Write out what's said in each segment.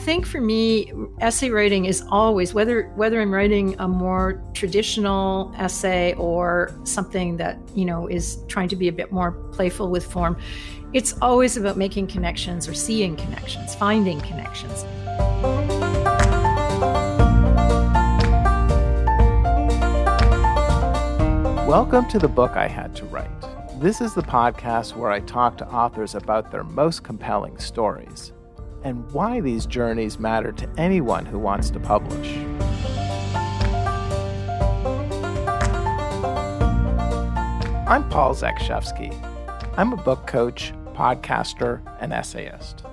think for me, essay writing is always, whether I'm writing a more traditional essay or something that, is trying to be a bit more playful with form, it's always about making connections or seeing connections, finding connections. Welcome to The Book I Had to Write. This is the podcast where I talk to authors about their most compelling stories and why these journeys matter to anyone who wants to publish. I'm Paul Zakrzewski. I'm a book coach, podcaster, and essayist.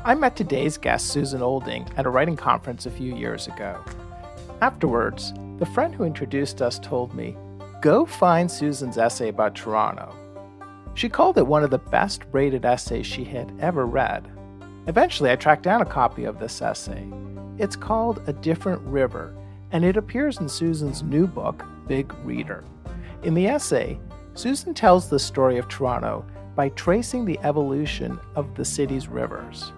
I met today's guest, Susan Olding, at a writing conference a few years ago. Afterwards, the friend who introduced us told me, "Go find Susan's essay about Toronto." She called it one of the best rated essays she had ever read. Eventually, I tracked down a copy of this essay. It's called A Different River, and it appears in Susan's new book, Big Reader. In the essay, Susan tells the story of Toronto by tracing the evolution of the city's rivers.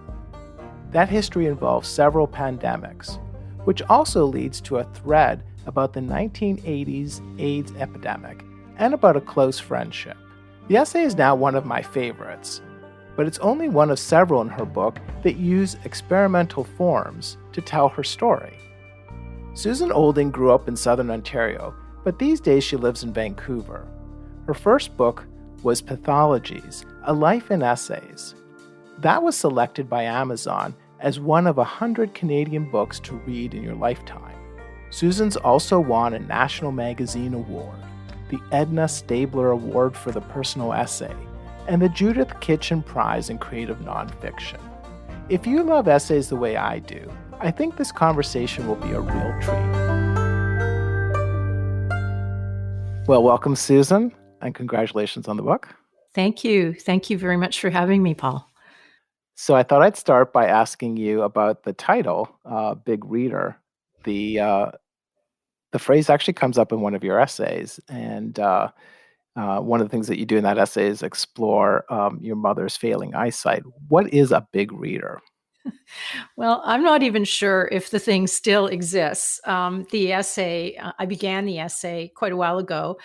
That history involves several pandemics, which also leads to a thread about the 1980s AIDS epidemic and about a close friendship. The essay is now one of my favorites, but it's only one of several in her book that use experimental forms to tell her story. Susan Olding grew up in southern Ontario, but these days she lives in Vancouver. Her first book was Pathologies, A Life in Essays. That was selected by Amazon as one of 100 Canadian books to read in your lifetime. Susan's also won a National Magazine Award, the Edna Stabler Award for the Personal Essay, and the Judith Kitchen Prize in Creative Nonfiction. If you love essays the way I do, I think this conversation will be a real treat. Well, welcome, Susan, and congratulations on the book. Thank you. Thank you very much for having me, Paul. So I thought I'd start by asking you about the title, Big Reader. The phrase actually comes up in one of your essays, and one of the things that you do in that essay is explore your mother's failing eyesight. What is a big reader? Well, I'm not even sure if the thing still exists. The essay, I began the essay quite a while ago.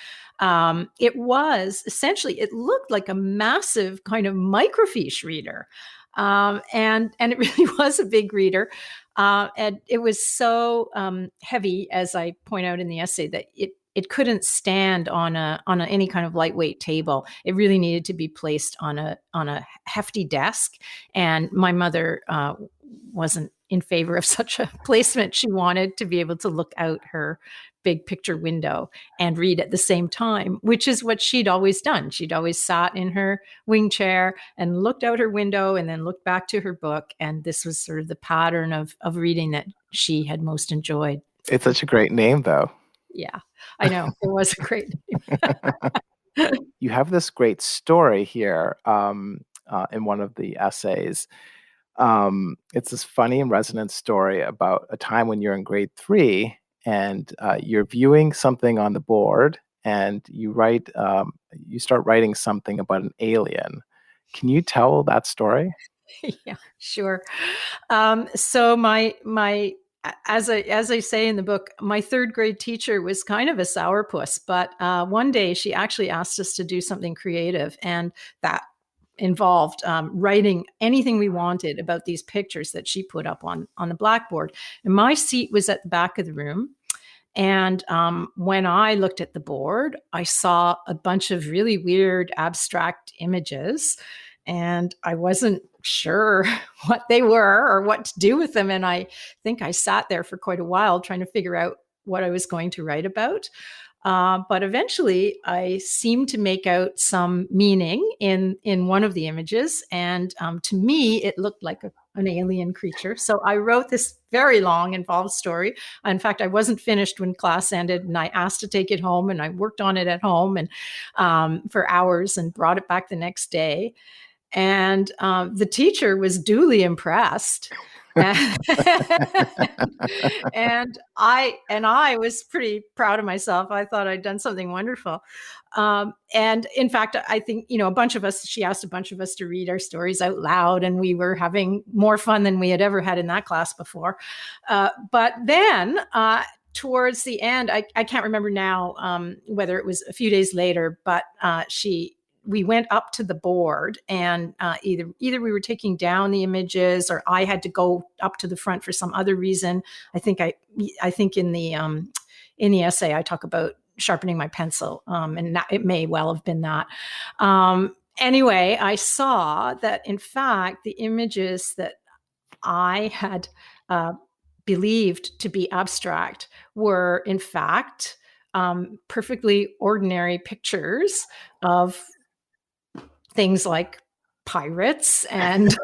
It was essentially, it looked like a massive kind of microfiche reader. And it really was a big reader. And it was so heavy, as I point out in the essay, that it couldn't stand on any kind of lightweight table. It really needed to be placed on a hefty desk. And my mother wasn't in favor of such a placement. She wanted to be able to look out her big picture window and read at the same time, which is what she'd always done. She'd always sat in her wing chair and looked out her window and then looked back to her book. And this was sort of the pattern of reading that she had most enjoyed. It's such a great name, though. Yeah, I know. It was a great name. You have this great story here in one of the essays. It's this funny and resonant story about a time when you're in grade 3 and you're viewing something on the board and you start writing something about an alien. Can you tell that story? Yeah, sure. So my as I say in the book, my third grade teacher was kind of a sourpuss, but one day she actually asked us to do something creative, and that involved writing anything we wanted about these pictures that she put up on the blackboard. And my seat was at the back of the room. And when I looked at the board, I saw a bunch of really weird abstract images, and I wasn't sure what they were or what to do with them. And I think I sat there for quite a while trying to figure out what I was going to write about. But eventually I seemed to make out some meaning in one of the images. And to me, it looked like an alien creature. So I wrote this very long, involved story. In fact, I wasn't finished when class ended, and I asked to take it home, and I worked on it at home and for hours and brought it back the next day. And the teacher was duly impressed. And, and I was pretty proud of myself. I thought I'd done something wonderful. And in fact, I think, a bunch of us, she asked a bunch of us to read our stories out loud, and we were having more fun than we had ever had in that class before. But then towards the end, I can't remember now whether it was a few days later, but we went up to the board, and either we were taking down the images, or I had to go up to the front for some other reason. I think in the essay I talk about sharpening my pencil, and it may well have been that. Anyway, I saw that in fact the images that I had believed to be abstract were in fact perfectly ordinary pictures of things like pirates and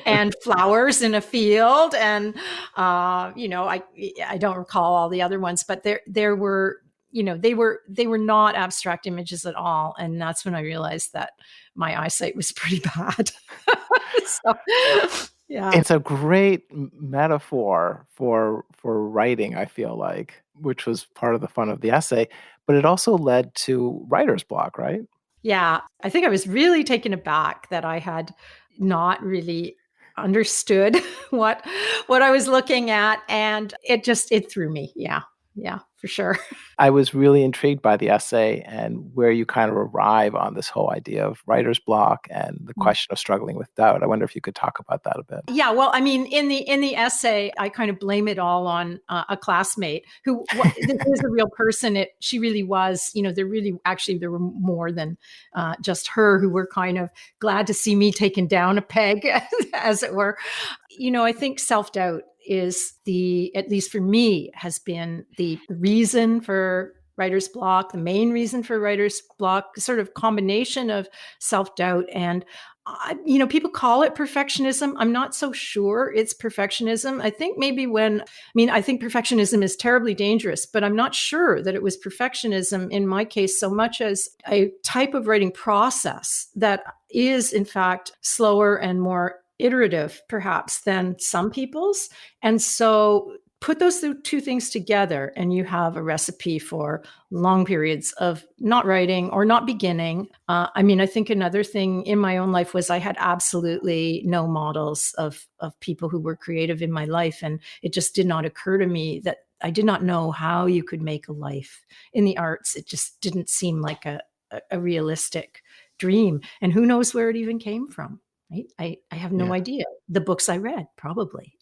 and flowers in a field, and I don't recall all the other ones, but there were, they were not abstract images at all, and that's when I realized that my eyesight was pretty bad. So yeah. It's a great metaphor for writing, I feel like, which was part of the fun of the essay, but it also led to writer's block, right? Yeah, I think I was really taken aback that I had not really understood what I was looking at, and it threw me. Yeah. Yeah, for sure. I was really intrigued by the essay and where you kind of arrive on this whole idea of writer's block and the question of struggling with doubt. I wonder if you could talk about that a bit. Yeah, well, I mean, in the essay, I kind of blame it all on a classmate who this is a real person. She really was. There were more than just her who were kind of glad to see me taken down a peg, as it were. I think self-doubt is at least for me, has been the reason for writer's block, the main reason for writer's block, sort of combination of self-doubt and people call it perfectionism. I'm not so sure it's perfectionism. I think I think perfectionism is terribly dangerous, but I'm not sure that it was perfectionism in my case so much as a type of writing process that is in fact slower and more iterative perhaps than some people's. And so put those two things together and you have a recipe for long periods of not writing or not beginning. I think another thing in my own life was I had absolutely no models of people who were creative in my life. And it just did not occur to me that I did not know how you could make a life in the arts. It just didn't seem like a realistic dream. And who knows where it even came from, right? I have no idea. The books I read, probably.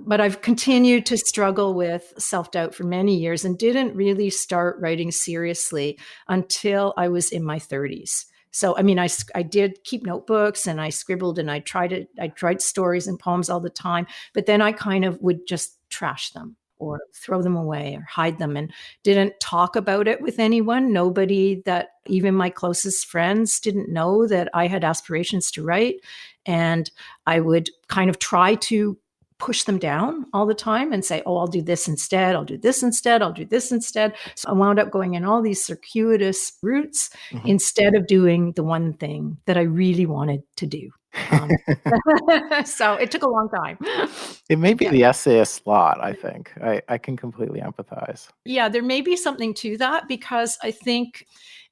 But I've continued to struggle with self-doubt for many years and didn't really start writing seriously until I was in my 30s. So, I did keep notebooks and I scribbled and I tried stories and poems all the time, but then I kind of would just trash them or throw them away or hide them and didn't talk about it with anyone. Nobody, that even my closest friends, didn't know that I had aspirations to write. And I would kind of try to push them down all the time and say, oh, I'll do this instead. I'll do this instead. I'll do this instead. So I wound up going in all these circuitous routes instead of doing the one thing that I really wanted to do. So it took a long time. It may be the essayist lot, I think. I can completely empathize. Yeah, there may be something to that because I think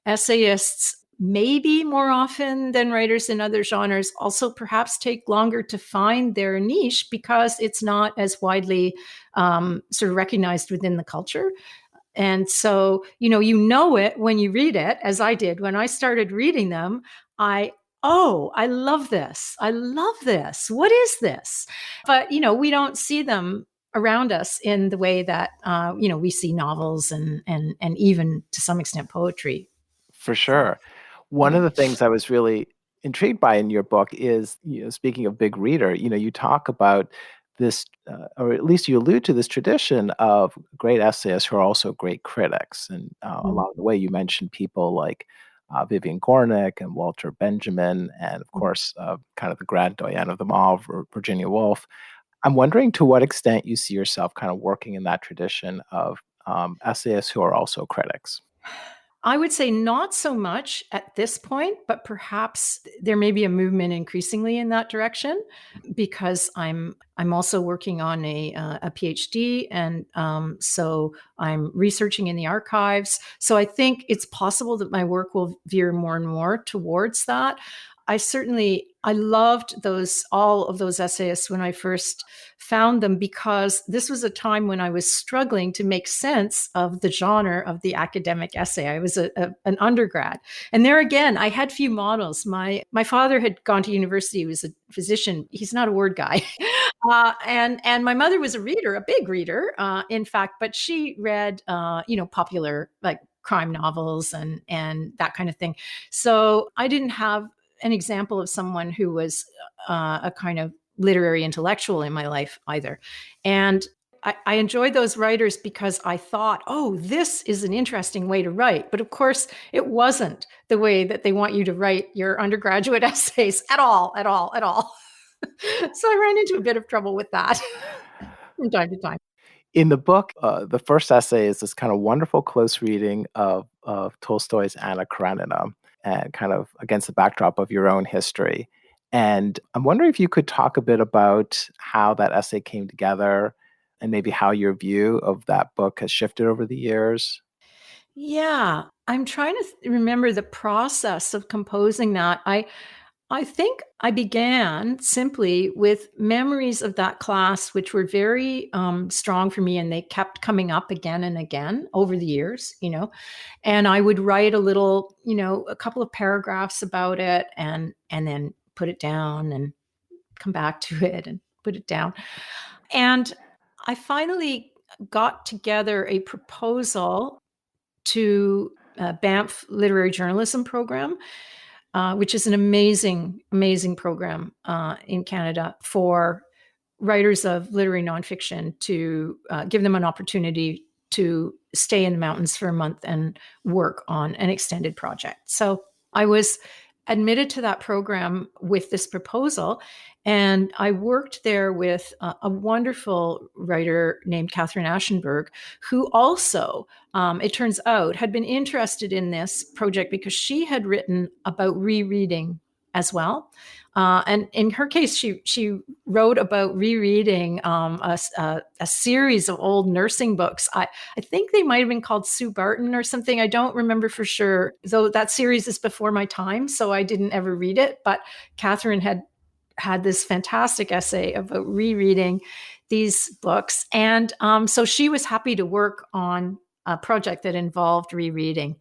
essayists maybe more often than writers in other genres also perhaps take longer to find their niche because it's not as widely sort of recognized within the culture. And so, it when you read it, as I did when I started reading them. I love this. I love this. What is this? But, we don't see them around us in the way that, we see novels and even to some extent poetry. For sure. One of the things I was really intrigued by in your book is, speaking of big reader, you talk about this, or at least you allude to this tradition of great essayists who are also great critics. And along the way, you mentioned people like Vivian Gornick and Walter Benjamin, and of course, kind of the grande doyenne of them all, Virginia Woolf. I'm wondering to what extent you see yourself kind of working in that tradition of essayists who are also critics. I would say not so much at this point, but perhaps there may be a movement increasingly in that direction, because I'm also working on a PhD, and so I'm researching in the archives. So I think it's possible that my work will veer more and more towards that. I loved all of those essayists when I first found them, because this was a time when I was struggling to make sense of the genre of the academic essay. I was an undergrad. And there again, I had few models. My father had gone to university. He was a physician. He's not a word guy. And my mother was a reader, a big reader, in fact, but she read, popular, like, crime novels and that kind of thing. So I didn't have an example of someone who was a kind of literary intellectual in my life either. And I enjoyed those writers because I thought, oh, this is an interesting way to write. But of course, it wasn't the way that they want you to write your undergraduate essays at all, at all, at all. So I ran into a bit of trouble with that from time to time. In the book, the first essay is this kind of wonderful close reading of Tolstoy's Anna Karenina, and kind of against the backdrop of your own history. And I'm wondering if you could talk a bit about how that essay came together, and maybe how your view of that book has shifted over the years. Yeah, I'm trying to remember the process of composing that. I think I began simply with memories of that class, which were very strong for me, and they kept coming up again and again over the years. And I would write a little, a couple of paragraphs about it, and then put it down and come back to it and put it down. And I finally got together a proposal to Banff Literary Journalism Program, which is an amazing, amazing program in Canada for writers of literary nonfiction, to give them an opportunity to stay in the mountains for a month and work on an extended project. So I was admitted to that program with this proposal, and I worked there with a wonderful writer named Catherine Aschenberg, who also, it turns out, had been interested in this project because she had written about rereading as well. And in her case, she wrote about rereading a series of old nursing books. I think they might have been called Sue Barton or something. I don't remember for sure, though that series is before my time, so I didn't ever read it. But Catherine had this fantastic essay about rereading these books. And so she was happy to work on a project that involved rereading.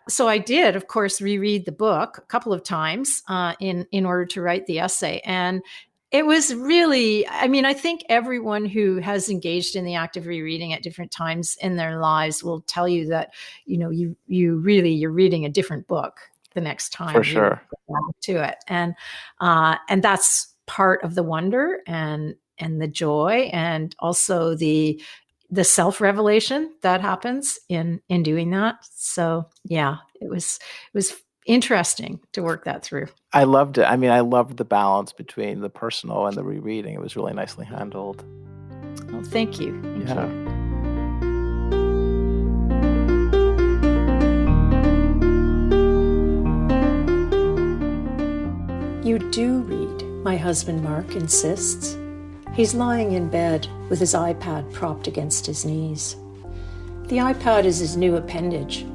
So I did, of course, reread the book a couple of times in order to write the essay. And it was really, I think everyone who has engaged in the act of rereading at different times in their lives will tell you that, you're reading a different book the next time For you sure. go back to it. And that's part of the wonder and the joy, and also the self-revelation that happens in doing that. So yeah, it was interesting to work that through. I loved it. I loved the balance between the personal and the rereading. It was really nicely handled. Well, thank you. Thank you. You do read, my husband Mark insists. He's lying in bed with his iPad propped against his knees. The iPad is his new appendage.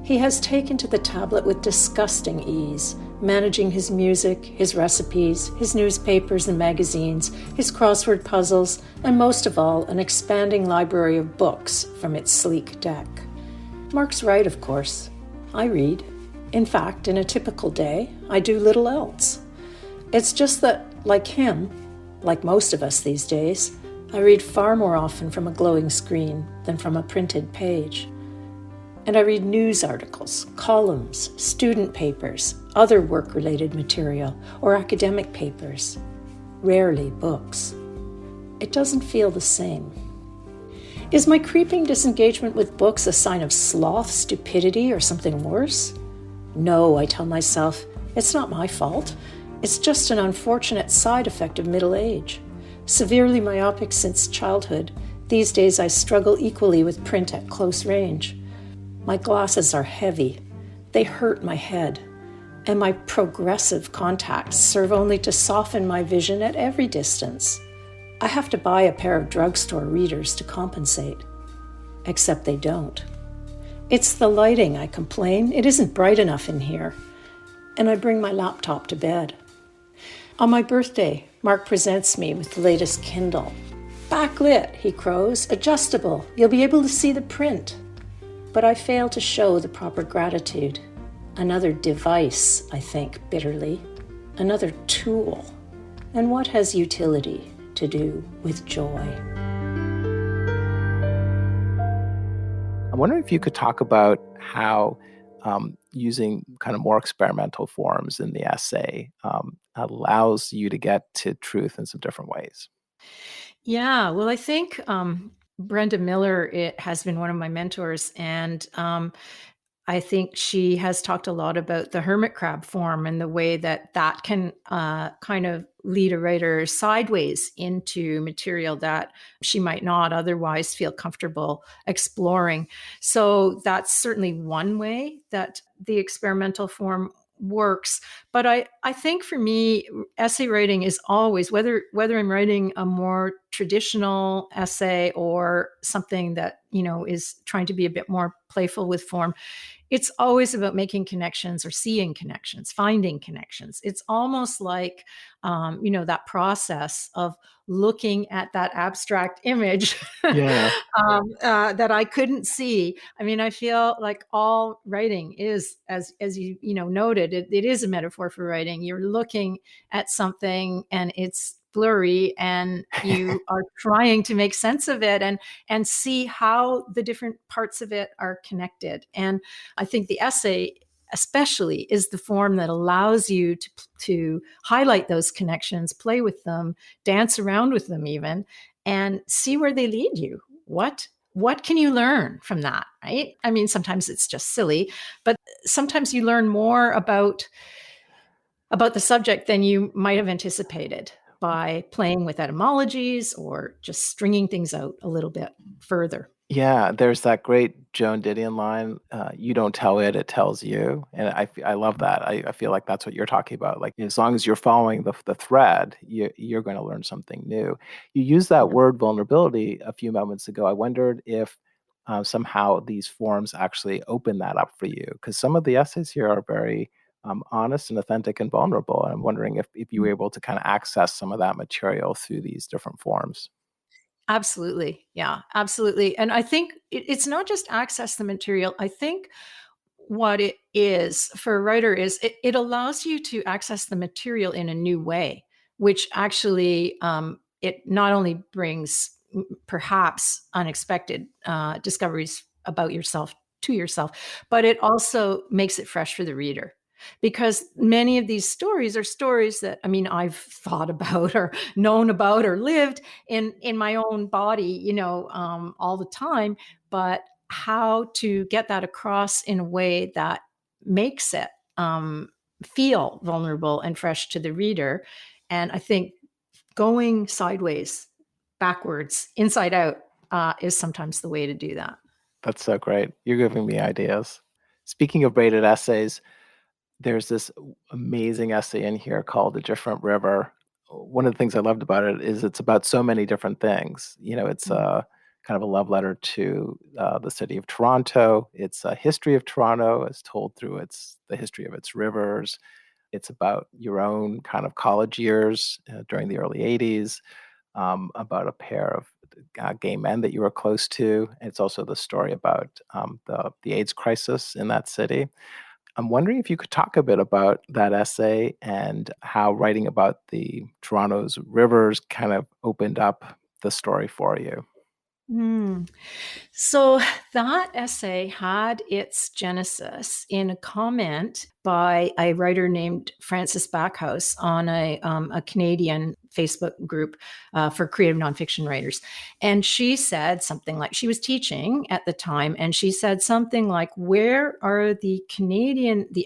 He has taken to the tablet with disgusting ease, managing his music, his recipes, his newspapers and magazines, his crossword puzzles, and most of all, an expanding library of books from its sleek deck. Mark's right, of course. I read. In fact, in a typical day, I do little else. It's just that, like him, like most of us these days, I read far more often from a glowing screen than from a printed page. And I read news articles, columns, student papers, other work-related material, or academic papers. Rarely books. It doesn't feel the same. Is my creeping disengagement with books a sign of sloth, stupidity, or something worse? No, I tell myself, it's not my fault. It's just an unfortunate side effect of middle age. Severely myopic since childhood, these days I struggle equally with print at close range. My glasses are heavy. They hurt my head. And my progressive contacts serve only to soften my vision at every distance. I have to buy a pair of drugstore readers to compensate. Except they don't. It's the lighting, I complain. It isn't bright enough in here. And I bring my laptop to bed. On my birthday, Mark presents me with the latest Kindle. Backlit, he crows, adjustable. You'll be able to see the print. But I fail to show the proper gratitude. Another device, I think bitterly. Another tool. And what has utility to do with joy? I'm wondering if you could talk about how using kind of more experimental forms in the essay allows you to get to truth in some different ways. Yeah, well, I think Brenda Miller it has been one of my mentors, and I think she has talked a lot about the hermit crab form and the way that that can kind of lead a writer sideways into material that she might not otherwise feel comfortable exploring. So that's certainly one way that the experimental form works. But I think for me, essay writing is always, whether I'm writing a more traditional essay or something that, is trying to be a bit more playful with form, it's always about making connections or seeing connections, finding connections. It's almost like, that process of looking at that abstract image Yeah. that I couldn't see. I mean, I feel like all writing is, as you noted, it is a metaphor for writing. You're looking at something and it's blurry and you are trying to make sense of it and see how the different parts of it are connected. And I think the essay especially is the form that allows you to highlight those connections, play with them, dance around with them even, and see where they lead you. What can you learn from that, right? I mean, sometimes it's just silly, but sometimes you learn more about the subject than you might have anticipated by playing with etymologies or just stringing things out a little bit further. Yeah, there's that great Joan Didion line, "You don't tell it, it tells you," and I love that. I feel like that's what you're talking about. Like, as long as you're following the thread, you're gonna learn something new. You used that Yeah. word vulnerability a few moments ago. I wondered if, somehow these forms actually open that up for you, because some of the essays here are very, honest and authentic and vulnerable, and I'm wondering if you were able to kinda access some of that material through these different forms. Absolutely. Yeah, absolutely. And I think it's not just access the material. I think what it is for a writer is it allows you to access the material in a new way, which actually it not only brings perhaps unexpected discoveries about yourself to yourself, but it also makes it fresh for the reader. Because many of these stories are stories that I mean I've thought about or known about or lived in my own body, all the time. But how to get that across in a way that makes it feel vulnerable and fresh to the reader. And I think going sideways, backwards, inside out is sometimes the way to do that. That's so great. You're giving me ideas. Speaking of braided essays, there's this amazing essay in here called "A Different River." One of the things I loved about it is it's about so many different things. It's Mm. a kind of a love letter to the city of Toronto. It's a history of Toronto as told through the history of its rivers. It's about your own kind of college years during the early '80s, about a pair of gay men that you were close to. It's also the story about the AIDS crisis in that city. I'm wondering if you could talk a bit about that essay and how writing about the Toronto's rivers kind of opened up the story for you. Mm. So that essay had its genesis in a comment by a writer named Frances Backhouse on a Canadian Facebook group for creative nonfiction writers. And she said something like, she was teaching at the time, and she said something like, where are the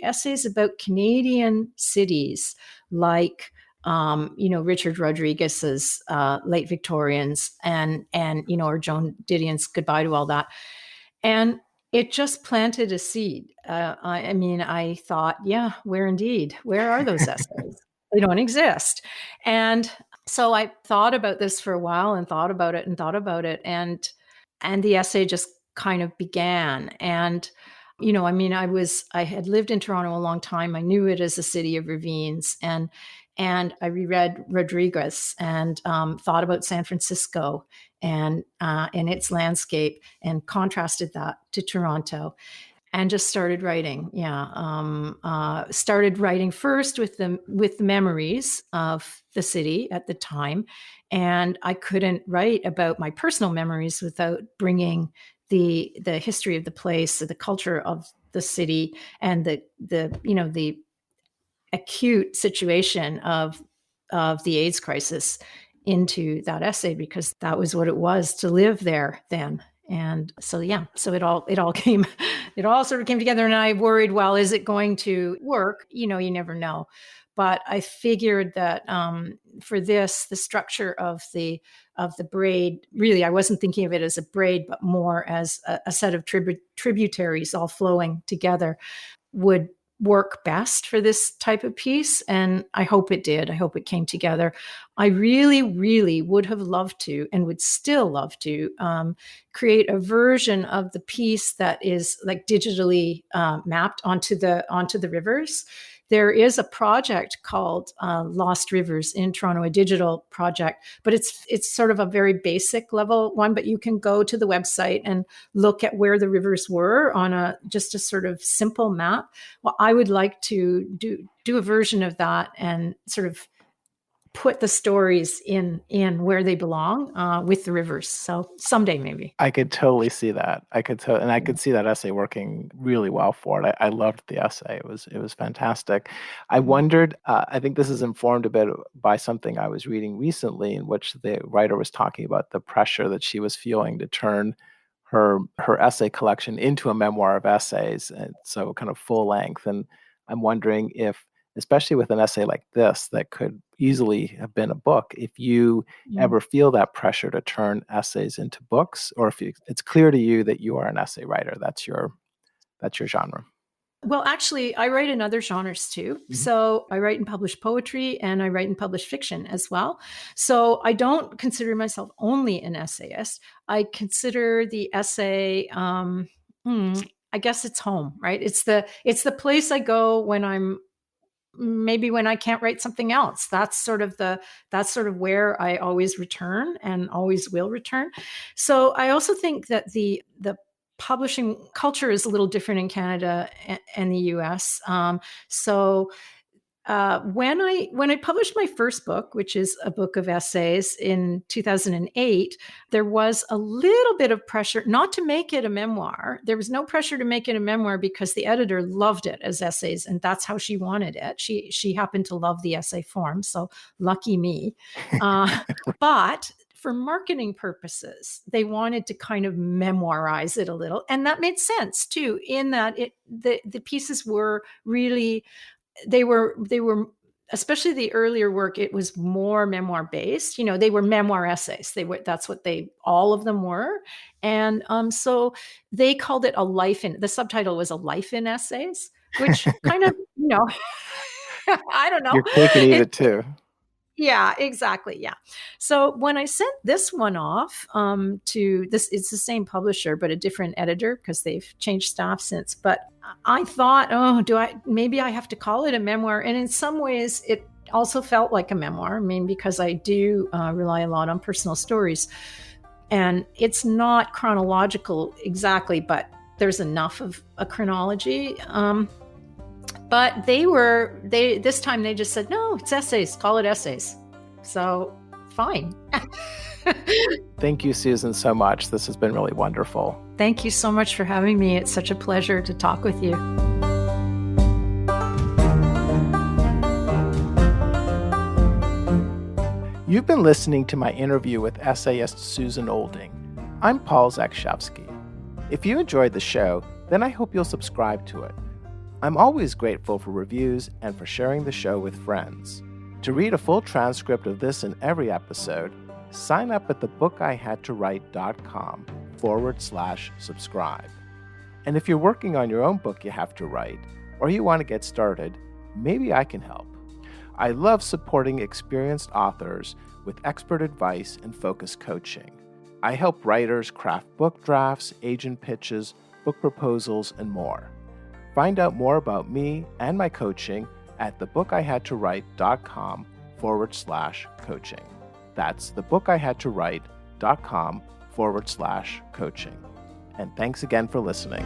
essays about Canadian cities like Richard Rodriguez's Late Victorians and or Joan Didion's Goodbye to All That. And it just planted a seed. I mean, I thought, yeah, where indeed? Where are those essays? They don't exist. And so I thought about this for a while and thought about it and thought about it. And the essay just kind of began. And, I mean, I had lived in Toronto a long time. I knew it as a city of ravines. And I reread Rodriguez and thought about San Francisco and its landscape and contrasted that to Toronto and just started writing. Started writing first with the memories of the city at the time, and I couldn't write about my personal memories without bringing the history of the place, the culture of the city, and the acute situation of the AIDS crisis into that essay, because that was what it was to live there then. And so, so it all came, it all sort of came together. And I worried, well, is it going to work? You never know. But I figured that for this, the structure of the braid, really, I wasn't thinking of it as a braid, but more as a set of tributaries all flowing together, would work best for this type of piece. And I hope it did. I hope it came together. I really, really would have loved to, and would still love to, create a version of the piece that is like digitally mapped onto the rivers. There is a project called Lost Rivers in Toronto, a digital project, but it's sort of a very basic level one. But you can go to the website and look at where the rivers were on just a sort of simple map. Well, I would like to do a version of that and sort of put the stories in where they belong with the rivers. So someday, maybe. I could totally see that. I could see that essay working really well for it. I loved the essay. It was fantastic. I wondered, I think this is informed a bit by something I was reading recently, in which the writer was talking about the pressure that she was feeling to turn her essay collection into a memoir of essays, and so kind of full length. And I'm wondering if, especially with an essay like this that could easily have been a book, if you ever feel that pressure to turn essays into books, or if it's clear to you that you are an essay writer, that's your genre. Well, actually, I write in other genres too. Mm-hmm. So I write and publish poetry, and I write and publish fiction as well. So I don't consider myself only an essayist. I consider the essay, I guess it's home, right? It's the place I go when when I can't write something else. That's sort of where I always return and always will return. So I also think that the publishing culture is a little different in Canada and the US. When I published my first book, which is a book of essays, in 2008, there was a little bit of pressure not to make it a memoir. There was no pressure to make it a memoir because the editor loved it as essays, and that's how she wanted it. She happened to love the essay form, so lucky me. But for marketing purposes, they wanted to kind of memoirize it a little, and that made sense too, in that the pieces were really. They were, especially the earlier work, it was more memoir based. They were memoir essays. That's what all of them were. And so they called it the subtitle was A Life in Essays, which kind of, I don't know. Your cake and eat it too. Yeah, exactly. Yeah. So when I sent this one off to this, it's the same publisher, but a different editor, because they've changed staff since. But I thought, maybe I have to call it a memoir. And in some ways, it also felt like a memoir. I mean, because I do rely a lot on personal stories. And it's not chronological exactly, but there's enough of a chronology. But this time they just said, no, it's essays, call it essays. So fine. Thank you, Susan, so much. This has been really wonderful. Thank you so much for having me. It's such a pleasure to talk with you. You've been listening to my interview with essayist Susan Olding. I'm Paul Zakrzewski. If you enjoyed the show, then I hope you'll subscribe to it. I'm always grateful for reviews and for sharing the show with friends. To read a full transcript of this and every episode, sign up at thebookihadtowrite.com/subscribe. And if you're working on your own book you have to write, or you want to get started, maybe I can help. I love supporting experienced authors with expert advice and focused coaching. I help writers craft book drafts, agent pitches, book proposals, and more. Find out more about me and my coaching at thebookihadtowrite.com/coaching. That's thebookihadtowrite.com/coaching. And thanks again for listening.